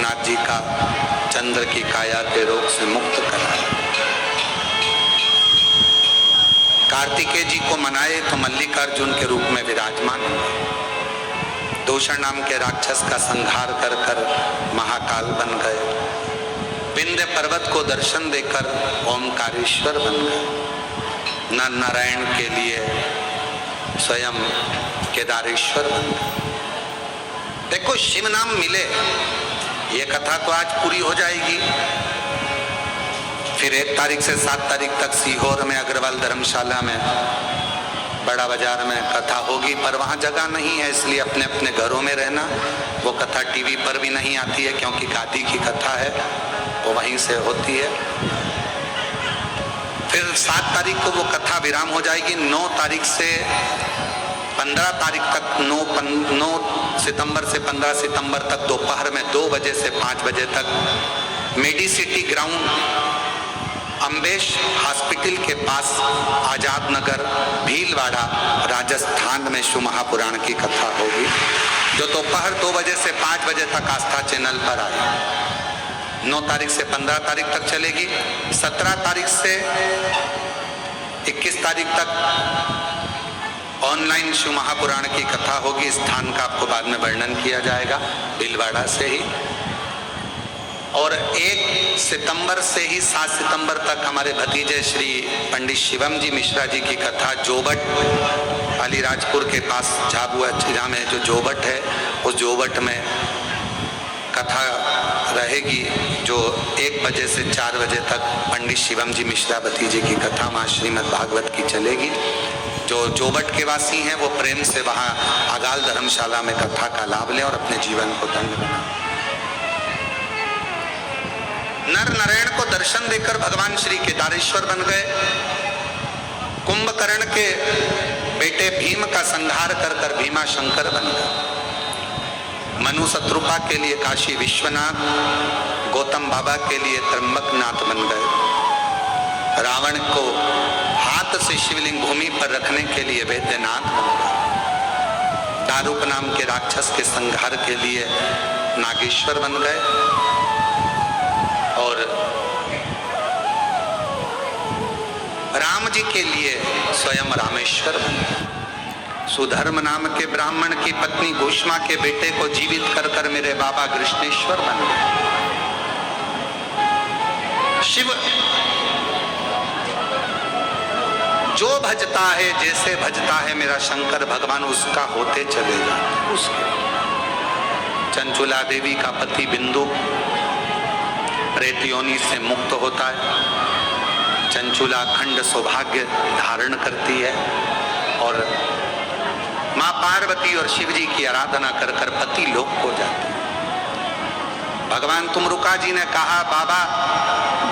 विश्वनाथ जी का चंद्र की काया के रोग से मुक्त कराया। कार्तिकेय जी को मनाए तो मल्लिकार्जुन के रूप में विराजमान हुए। दूषण नाम के राक्षस का संहार कर कर महाकाल बन गए। विंध्य पर्वत को दर्शन देकर ओमकारेश्वर बन गए। नर नारायण के लिए स्वयं केदारेश्वर बन गए। देखो, शिव नाम मिले, ये कथा तो आज पूरी हो जाएगी। फिर 1 तारीख से 7 तारीख तक सीहोर में अग्रवाल धर्मशाला में बड़ा बाजार में कथा होगी, पर वहां जगह नहीं है, इसलिए अपने अपने घरों में रहना। वो कथा टीवी पर भी नहीं आती है, क्योंकि गादी की कथा है, वो वहीं से होती है। फिर 7 तारीख को वो कथा विराम हो जाएगी। 9 तारीख से 15 तारीख तक 9 सितंबर से 15 सितंबर तक दोपहर में 2 बजे से 5 बजे तक मेडिसिटी ग्राउंड अम्बेश हॉस्पिटल के पास आजाद नगर भीलवाड़ा राजस्थान में शिव महापुराण की कथा होगी, जो दोपहर 2 बजे से 5 बजे तक आस्था चैनल पर आए। 9 तारीख से 15 तारीख तक चलेगी। 17 तारीख से 21 तारीख तक ऑनलाइन शिव महापुराण की कथा होगी। स्थान का आपको बाद में वर्णन किया जाएगा, भीलवाड़ा से ही। और 1 सितंबर से ही 7 सितंबर तक हमारे भतीजे श्री पंडित शिवम जी मिश्रा जी की कथा जोबट अलीराजपुर के पास झाबुआ जिला में जो जोबट है, उस जोबट में कथा रहेगी, जो 1 बजे से 4 बजे तक पंडित शिवम जी मिश्रा भतीजे की कथा माँ श्रीमद् भागवत की चलेगी। जो जोबट के वासी हैं वो प्रेम से वहाँ अगाल धर्मशाला में कथा का लाभ लें और अपने जीवन को धन्य बनाएं। नर नारायण को दर्शन देकर भगवान श्री केदारेश्वर बन गए। कुंभकर्ण के बेटे भीम का संहार कर कर भीमा शंकर बन गए। मनु शत्रुपा के लिए काशी विश्वनाथ, गौतम बाबा के लिए त्र्यंबकनाथ बन गए। रावण को हाथ से शिवलिंग भूमि पर रखने के लिए वैद्यनाथ बन गए। दारूक नाम के राक्षस के संहार के लिए नागेश्वर बन गए। और राम जी के लिए स्वयं रामेश्वर बन गए। सुधर्म नाम के ब्राह्मण की पत्नी घोषमा के बेटे को जीवित कर कर मेरे बाबा कृष्णेश्वर बन गए। शिव जो भजता है, जैसे भजता है मेरा शंकर भगवान, उसका होते चले जाते। उसके चंचुला देवी का पति बिंदु प्रेत योनि से मुक्त होता है। चंचुला अखंड सौभाग्य धारण करती है और मां पार्वती और शिव जी की आराधना कर कर पति लोक को जाती है। भगवान तुमरुका जी ने कहा, बाबा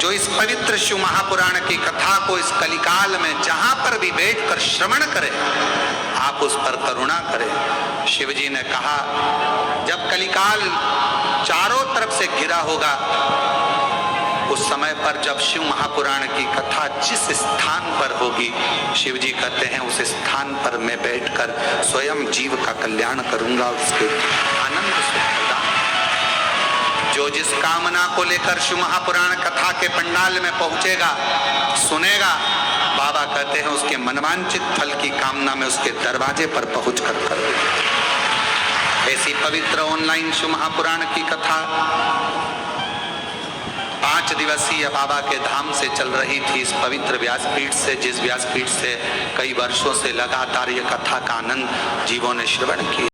जो इस पवित्र शिव महापुराण की कथा को इस कलिकाल में जहां पर भी बैठकर श्रवण करे, आप उस पर करुणा करें। शिव जी ने कहा, जब कलिकाल चारों तरफ से घिरा होगा, उस समय पर जब शिव महापुराण की कथा जिस स्थान पर होगी, शिव जी कहते हैं उस स्थान पर मैं बैठकर स्वयं जीव का कल्याण करूंगा, उसके आनंद सुखदा। जो जिस कामना को लेकर शिव महापुराण कथा के पंडाल में पहुंचेगा, सुनेगा, बाबा कहते हैं उसके मनवांचित फल की कामना में उसके दरवाजे पर पहुंच कर ऐसी पवित्र ऑनलाइन शिव महापुराण की कथा 5 दिवसीय बाबा के धाम से चल रही थी, इस पवित्र व्यासपीठ से, जिस व्यासपीठ से कई वर्षों से लगातार ये कथा का आनंद जीवों ने श्रवण किया।